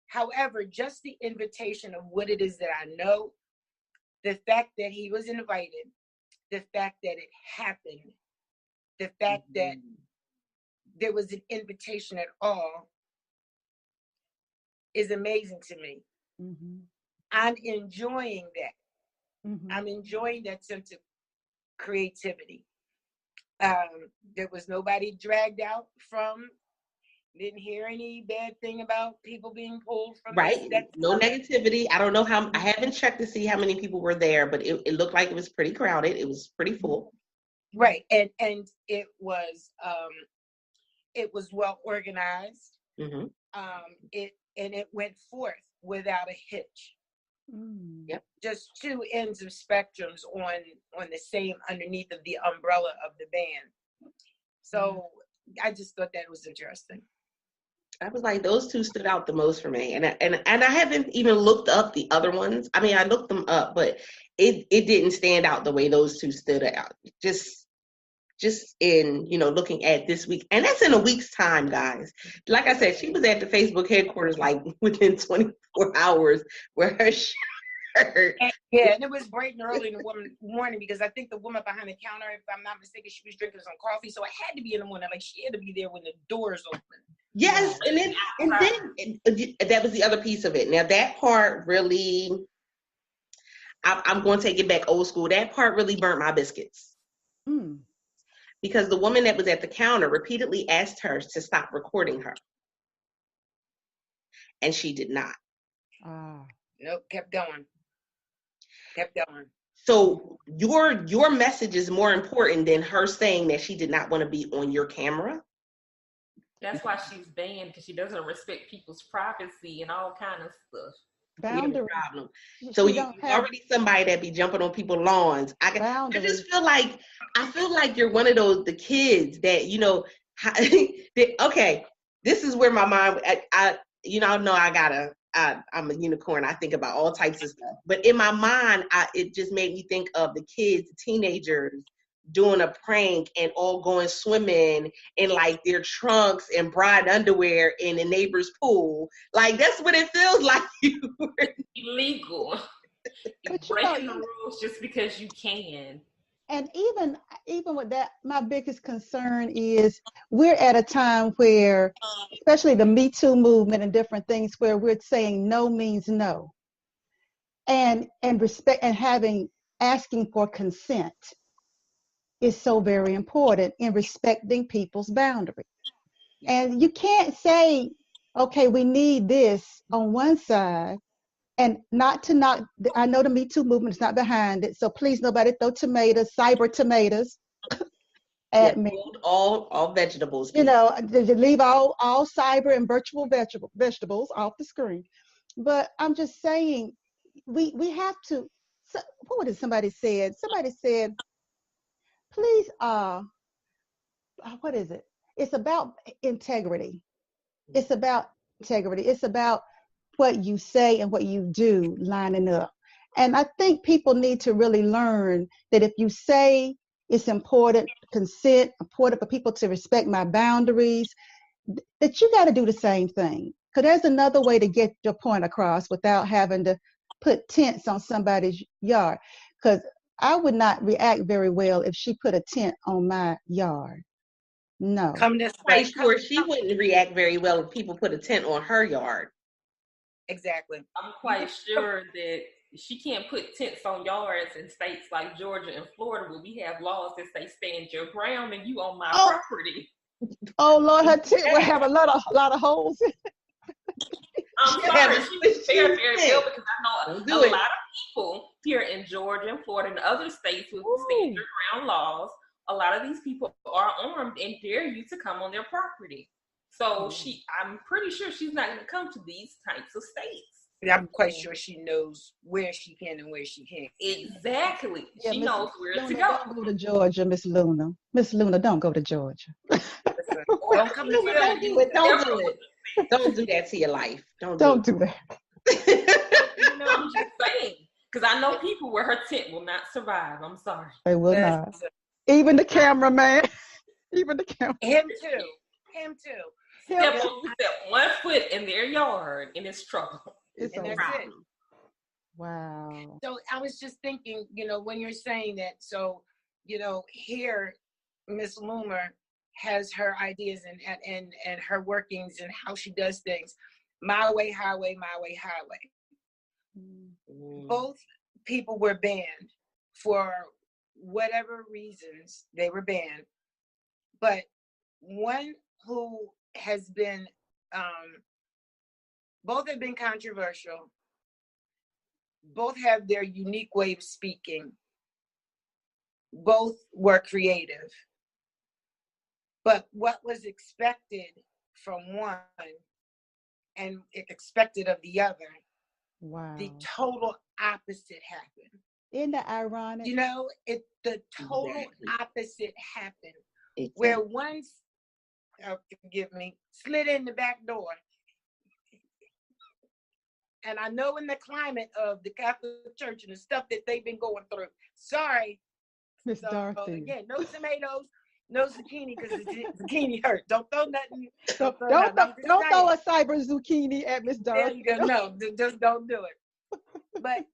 However, just the invitation of what it is that I know, the fact that he was invited, the fact that it happened, the fact that there was an invitation at all is amazing to me. Mm-hmm. I'm enjoying that. Mm-hmm. I'm enjoying that sense of creativity. There was nobody dragged out from. Didn't hear any bad thing about people being pulled from. Right. No negativity. I don't know how. I haven't checked to see how many people were there, but it looked like it was pretty crowded. It was pretty full. Right, and it was well organized. Mm-hmm. It went forth without a hitch. Yep. Just two ends of spectrums on the same underneath of the umbrella of the band. So I just thought that was interesting. I was like, those two stood out the most for me, and I haven't even looked up the other ones. I mean, I looked them up, but it didn't stand out the way those two stood out. Just in, looking at this week, and that's in a week's time, guys. Like I said, she was at the Facebook headquarters like within 24 hours with her shirt. And it was bright and early in the morning because I think the woman behind the counter, if I'm not mistaken, she was drinking some coffee, so it had to be in the morning. Like she had to be there when the doors open. Yes, and then that was the other piece of it. Now that part really, I'm going to take it back old school. That part really burnt my biscuits. Because the woman that was at the counter repeatedly asked her to stop recording her. And she did not. Nope, kept going. So your message is more important than her saying that she did not want to be on your camera? That's why she's banned, because she doesn't respect people's privacy and all kind of stuff. Boundary. Problem. So you already somebody that be jumping on people's lawns. I just feel like you're one of the kids that, okay, this is where my mind, I'm a unicorn. I think about all types of stuff. But in my mind, it just made me think of the kids, the teenagers, doing a prank and all going swimming in like their trunks and bride underwear in the neighbor's pool. Like that's what it feels like. You were illegal. You're breaking the rules just because you can. And even with that, my biggest concern is we're at a time where, especially the Me Too movement and different things, where we're saying no means no, and respect and asking for consent is so very important in respecting people's boundaries. And you can't say, okay, we need this on one side, and I know the Me Too movement is not behind it, so please nobody throw cyber tomatoes at me. All vegetables. You leave all cyber and virtual vegetables off the screen. But I'm just saying, we have to, what did somebody said? Somebody said, please, what is it? It's about integrity. It's about integrity. It's about what you say and what you do lining up. And I think people need to really learn that if you say it's important, consent, important for people to respect my boundaries, that you got to do the same thing. Because there's another way to get your point across without having to put tents on somebody's yard. Because I would not react very well if she put a tent on my yard. No. She wouldn't react very well if people put a tent on her yard. Exactly. I'm quite sure that she can't put tents on yards in states like Georgia and Florida where we have laws that say stand your ground and you on my property. Oh Lord, her tent will have a lot of holes. I'm sorry, she was very ill because I know a lot of people here in Georgia and Florida and other states with stand your ground laws. A lot of these people are armed and dare you to come on their property. So I'm pretty sure she's not going to come to these types of states. I'm quite sure she knows where she can and where she can't. Exactly. Yeah, she knows where to go. Don't go to Georgia, Miss Luna. Miss Luna, don't go to Georgia. Don't come to Don't do it. Don't do it. Don't do that to your life. Don't do that. I'm just saying. Because I know people where her tent will not survive. I'm sorry. They will not. Even the cameraman. Even the camera. Him too. Step 1 foot in their yard and it's trouble. And that's it. Wow. So I was just thinking, when you're saying that, so, here Miss Loomer has her ideas and her workings and how she does things. My way, highway, my way, highway. Both people were banned for whatever reasons they were banned. But one who has been, both have been controversial. Both have their unique way of speaking. Both were creative. But what was expected from one and expected of the other, the total opposite happened. Isn't that ironic? The total opposite happened. Exactly. Where forgive me, slid in the back door. And I know in the climate of the Catholic Church and the stuff that they've been going through. Sorry. Miss So, Dorothy. again, no tomatoes, no zucchini, because the zucchini hurt. Don't throw nothing. Don't Don't throw a cyber zucchini at Miss There Dorothy. you go. No, just don't do it. But,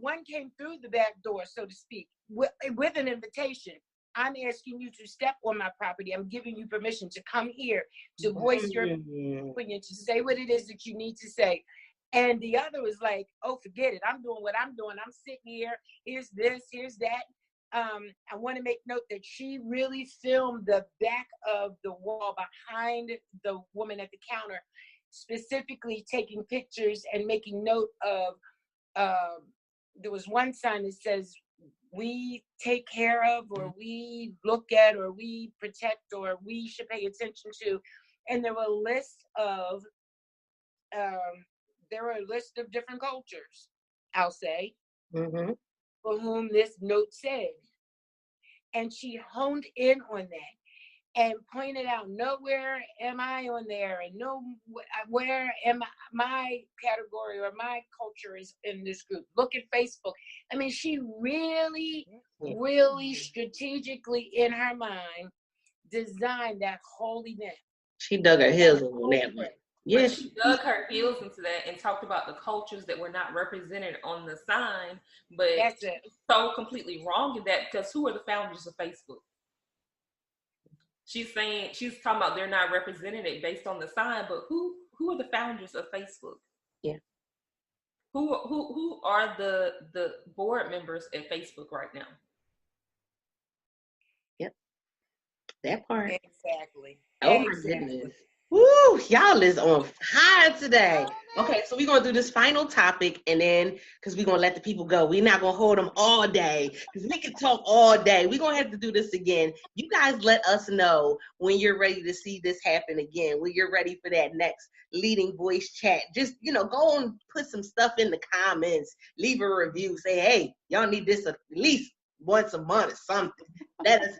one came through the back door, so to speak, with an invitation. I'm asking you to step on my property. I'm giving you permission to come here, to voice your opinion, to say what it is that you need to say. And the other was like, oh, forget it. I'm doing what I'm doing. I'm sitting here. Here's this, here's that. I want to make note that she really filmed the back of the wall behind the woman at the counter, specifically taking pictures and making note of, there was one sign that says, we take care of, or we look at, or we protect, or we should pay attention to. And there were a list of different cultures, I'll say, for whom this note said. And she honed in on that and pointed out, nowhere am I on there, and where am my category or my culture is in this group. Look at Facebook. I mean, she really, really strategically in her mind designed that whole event. She dug her heels on that one. Yes, she dug her heels into that and talked about the cultures that were not represented on the sign. But that's it. So completely wrong in that, because who are the founders of Facebook? She's talking about they're not represented based on the sign, but who are the founders of Facebook? Yeah. Who are the board members at Facebook right now? Yep. That part. Exactly. Oh my goodness. Woo, y'all is on fire today. Okay, so we're going to do this final topic, and then, because we're going to let the people go, we're not going to hold them all day, because we can talk all day. We're going to have to do this again. You guys let us know when you're ready to see this happen again, when you're ready for that next leading voice chat. Just, go and put some stuff in the comments, leave a review, say, hey, y'all need this at least once a month or something. Let us know.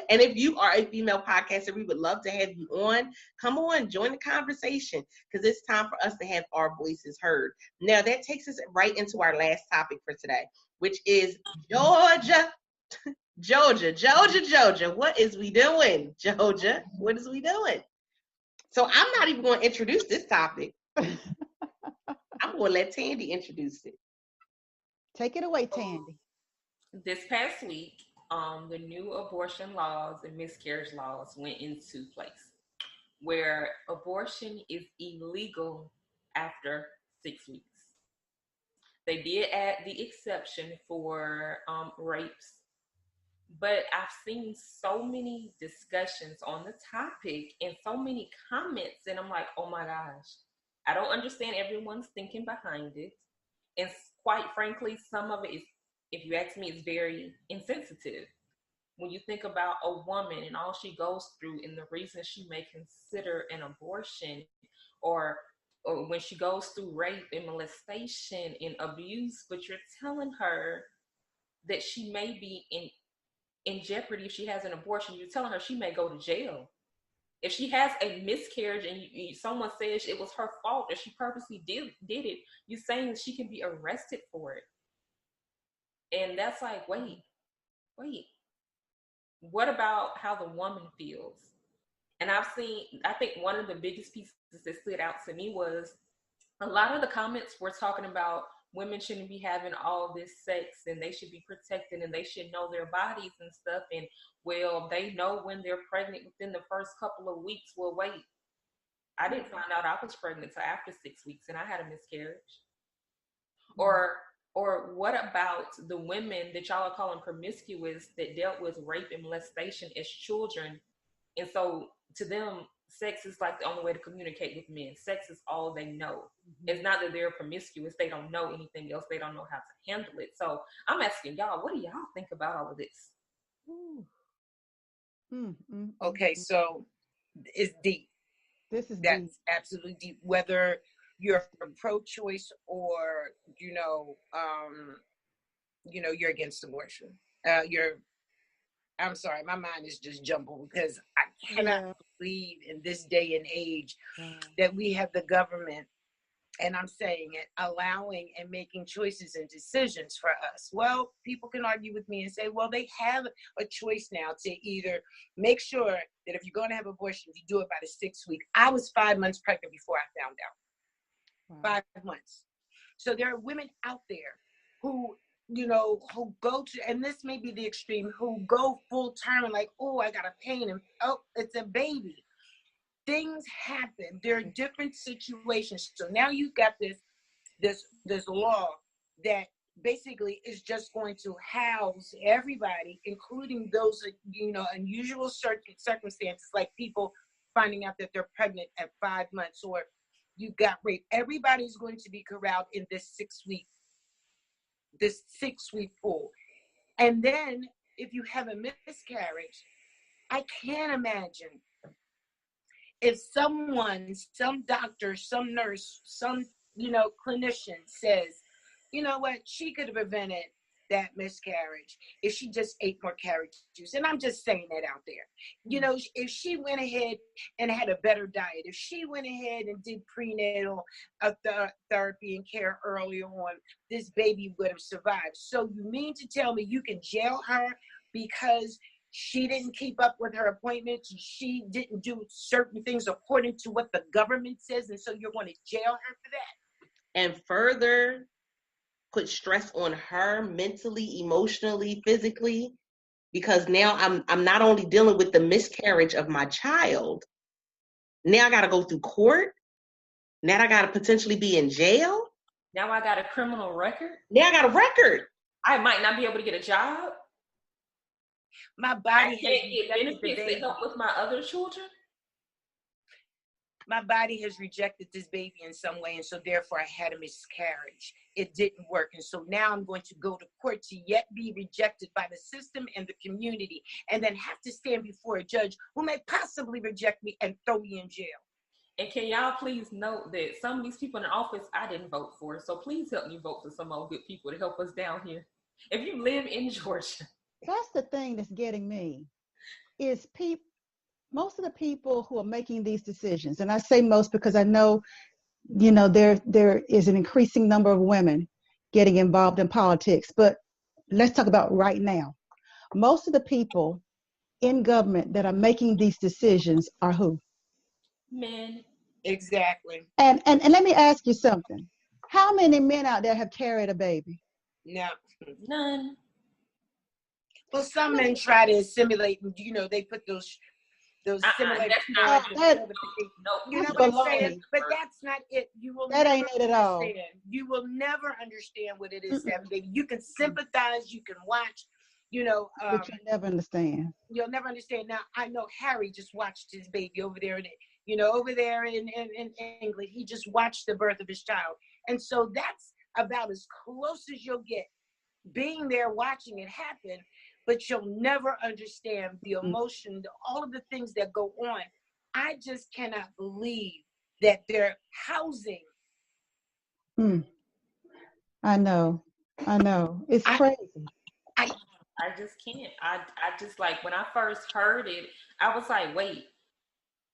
And if you are a female podcaster, we would love to have you on. Come on, join the conversation, because it's time for us to have our voices heard. Now, that takes us right into our last topic for today, which is Georgia. Georgia. What is we doing? Georgia, what is we doing? So I'm not even going to introduce this topic. I'm going to let Tandy introduce it. Take it away, Tandy. This past week, the new abortion laws and miscarriage laws went into place, where abortion is illegal after 6 weeks. They did add the exception for rapes, but I've seen so many discussions on the topic and so many comments, and I'm like, oh my gosh, I don't understand everyone's thinking behind it. And quite frankly, some of it is, if you ask me, it's very insensitive. When you think about a woman and all she goes through and the reason she may consider an abortion, or when she goes through rape and molestation and abuse, but you're telling her that she may be in jeopardy if she has an abortion. You're telling her she may go to jail. If she has a miscarriage and someone says it was her fault or she purposely did it, you're saying that she can be arrested for it. And that's like, wait. What about how the woman feels? And I think one of the biggest pieces that stood out to me was a lot of the comments were talking about women shouldn't be having all this sex and they should be protected and they should know their bodies and stuff. And well, they know when they're pregnant within the first couple of weeks. Well, wait, I didn't find out I was pregnant until after 6 weeks and I had a miscarriage. Or what about the women that y'all are calling promiscuous that dealt with rape and molestation as children? And so to them, sex is like the only way to communicate with men. Sex is all they know. It's not that they're promiscuous. They don't know anything else. They don't know how to handle it. So I'm asking y'all, what do y'all think about all of this? Okay, so it's deep. That's absolutely deep. Whether you're pro-choice or you're against abortion, you're I'm sorry, my mind is just jumbled because I cannot believe in this day and age that we have the government, and I'm saying it, allowing and making choices and decisions for us. Well, people can argue with me and say, well, they have a choice now to either make sure that if you're going to have abortion, you do it by the 6th week. I was 5 months pregnant before I found out. Wow. 5 months. So there are women out there who, who go to, and this may be the extreme, who go full term and like, oh, I got a pain, and oh, it's a baby. Things happen. There are different situations. So now you've got this law that basically is just going to house everybody, including those, unusual circumstances, like people finding out that they're pregnant at 5 months, or you got rape. Everybody's going to be corralled in this 6-week pool. And then if you have a miscarriage, I can't imagine if some doctor, some nurse, some, clinician says, you know what, she could have prevented that miscarriage if she just ate more carrot juice. And I'm just saying that out there. If she went ahead and had a better diet, if she went ahead and did prenatal therapy and care early on, this baby would have survived. So you mean to tell me you can jail her because she didn't keep up with her appointments, she didn't do certain things according to what the government says, and so you're going to jail her for that? And further put stress on her mentally, emotionally, physically, because now I'm not only dealing with the miscarriage of my child, now I got to go through court, now I got to potentially be in jail. Now I got a criminal record. Now I got a record. I might not be able to get a job. My body has benefits to help with my other children. My body has rejected this baby in some way, and so therefore I had a miscarriage. It didn't work, and so now I'm going to go to court to yet be rejected by the system and the community, and then have to stand before a judge who may possibly reject me and throw me in jail. And can y'all please note that some of these people in the office I didn't vote for, so please help me vote for some old good people to help us down here. If you live in Georgia. That's the thing that's getting me, is most of the people who are making these decisions, and I say most because I know, there is an increasing number of women getting involved in politics, but let's talk about right now. Most of the people in government that are making these decisions are who? Men. Exactly. And let me ask you something. How many men out there have carried a baby? No. None. Well, some men try to assimilate, they put those simulators. That's what I'm saying? But that's not it. You will that never ain't it at all. You will never understand what it is to have a baby. You can sympathize, you can watch, but you'll never understand. You'll never understand. Now, I know Harry just watched his baby over there in England. He just watched the birth of his child. And so that's about as close as you'll get, being there watching it happen. But you'll never understand the emotion, all of the things that go on. I just cannot believe that they're housing. I know. It's crazy. I just can't. I just, like, when I first heard it, I was like, wait.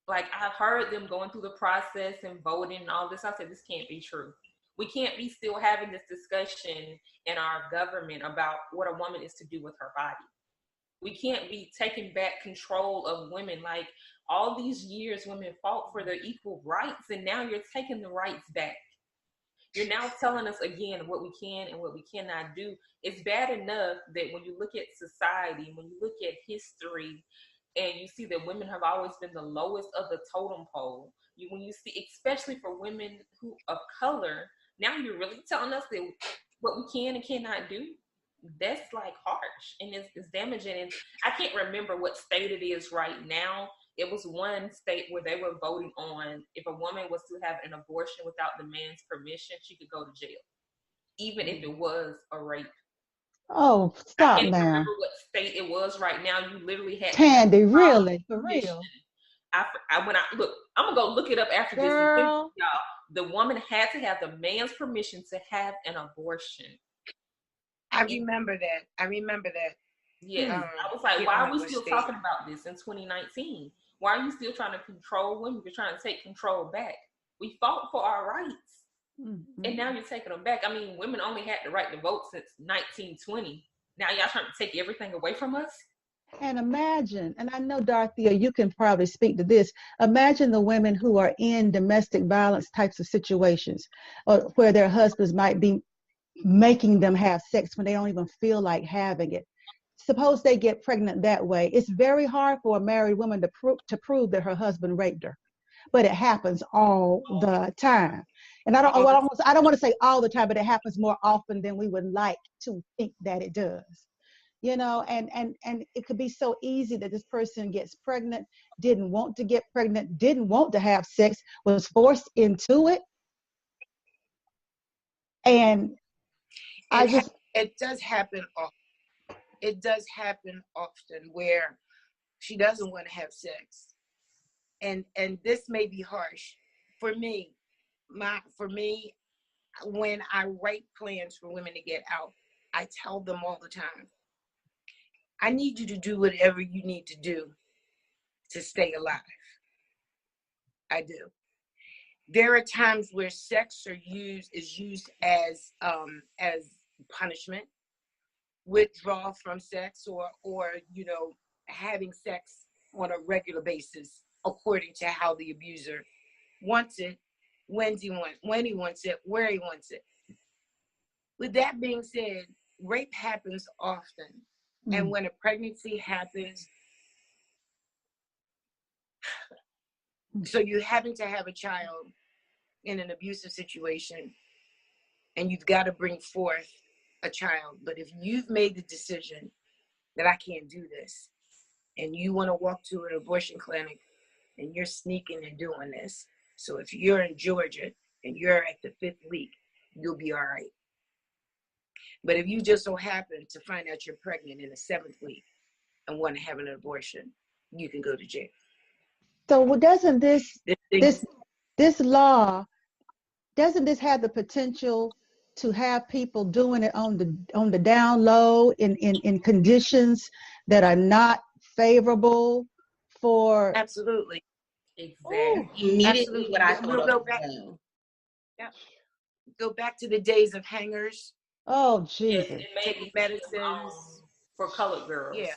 Like, I've heard them going through the process and voting and all this. I said, this can't be true. We can't be still having this discussion in our government about what a woman is to do with her body. We can't be taking back control of women. Like, all these years, women fought for their equal rights, and now you're taking the rights back. You're now telling us again what we can and what we cannot do. It's bad enough that when you look at society, when you look at history, and you see that women have always been the lowest of the totem pole, when you see, especially for women who of color, now you're really telling us that what we can and cannot do. That's like harsh, and it's damaging. And I can't remember what state it is right now. It was one state where they were voting on if a woman was to have an abortion without the man's permission, she could go to jail, even if it was a rape. Oh, stop I can't now. remember what state it was right now. You literally had Tandy, really, for real. I'm gonna go look it up after Girl. this. Y'all, the woman had to have the man's permission to have an abortion. I remember that. Yes. Mm. I was like, get why are we still molested. talking about this in 2019? Why are you still trying to control women? You're trying to take control back. We fought for our rights, and now you're taking them back. I mean, women only had the right to vote since 1920. Now y'all trying to take everything away from us? And imagine, and I know, Dorothea, you can probably speak to this. Imagine the women who are in domestic violence types of situations, where their husbands might be making them have sex when they don't even feel like having it. Suppose they get pregnant that way. It's very hard for a married woman to prove that her husband raped her, but it happens all the time. And I don't want to say all the time, but it happens more often than we would like to think that it does. And it could be so easy that this person gets pregnant, didn't want to get pregnant, didn't want to have sex, was forced into it. And it does happen often. It does happen often where she doesn't want to have sex. And this may be harsh. For me, when I write plans for women to get out, I tell them all the time, I need you to do whatever you need to do to stay alive. I do. There are times where sex is used as punishment, withdrawal from sex, or having sex on a regular basis according to how the abuser wants it, when he wants it, where he wants it. With that being said, rape happens often. And when a pregnancy happens, so you're having to have a child in an abusive situation, and you've got to bring forth a child. But if you've made the decision that I can't do this, and you want to walk to an abortion clinic, and you're sneaking and doing this, so if you're in Georgia and you're at the 5th week, you'll be all right. But if you just so happen to find out you're pregnant in the 7th week and want to have an abortion, you can go to jail. So doesn't this law, doesn't this have the potential to have people doing it on the down low in conditions that are not favorable for? Absolutely. Exactly. Immediately what I thought of. Go back to the days of hangers. Oh, Yes, Jesus. it may Take be medicines. for colored girls. Yeah.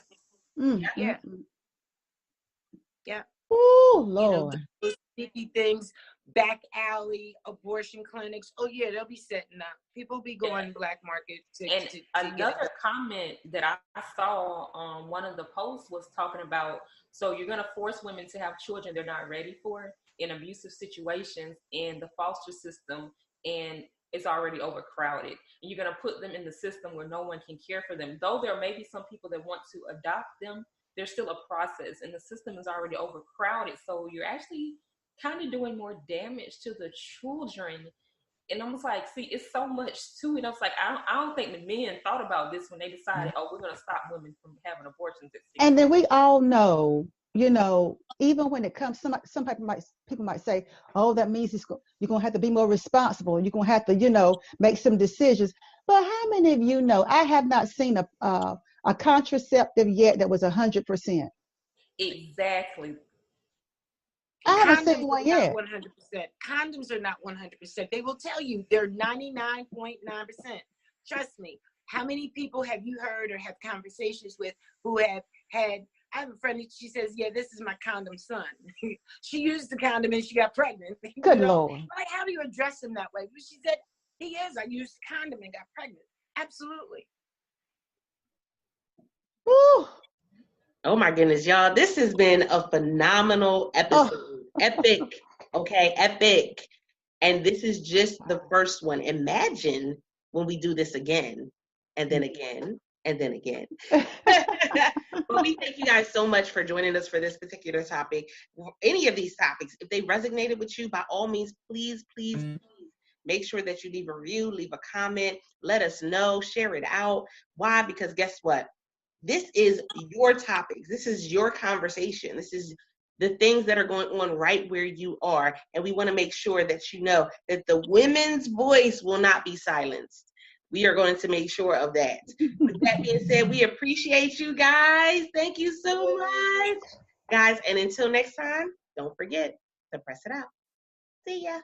Yeah. Oh, Lord. Those sneaky things, back alley, abortion clinics. Oh yeah, they'll be setting up. People be going black market to another comment that I saw on one of the posts was talking about, so you're going to force women to have children they're not ready for in abusive situations in the foster system, and it's already overcrowded. And you're going to put them in the system where no one can care for them. Though there may be some people that want to adopt them, there's still a process, and the system is already overcrowded. So you're actually kind of doing more damage to the children. And I was like, see, it's so much to it. I was like, I don't think the men thought about this when they decided, oh, we're going to stop women from having abortions at 6. And then we all know, even when it comes, some people might say, oh, that means you're going to have to be more responsible. You're going to have to, make some decisions. But how many of you know, I have not seen a contraceptive yet that was 100%. Exactly. I haven't seen one yet. 100%. Condoms are not 100%. They will tell you they're 99.9%. Trust me. How many people have you heard or have conversations with who have had? I have a friend that she says, yeah, this is my condom son. She used the condom and she got pregnant. Good Lord. Like, how do you address him that way? But she said, he is. I used the condom and got pregnant. Absolutely. Woo. Oh my goodness, y'all. This has been a phenomenal episode. Epic. Okay, epic. And this is just the first one. Imagine when we do this again, and then again, and then again. But we thank you guys so much for joining us for this particular topic. Any of these topics, if they resonated with you, by all means, please make sure that you leave a review, leave a comment, let us know, share it out. Why? Because guess what? This is your topics. This is your conversation. This is the things that are going on right where you are. And we want to make sure that you know that the women's voice will not be silenced. we are going to make sure of that. With that being said, we appreciate you guys. Thank you so much. Guys, and until next time, don't forget to press it out. See ya.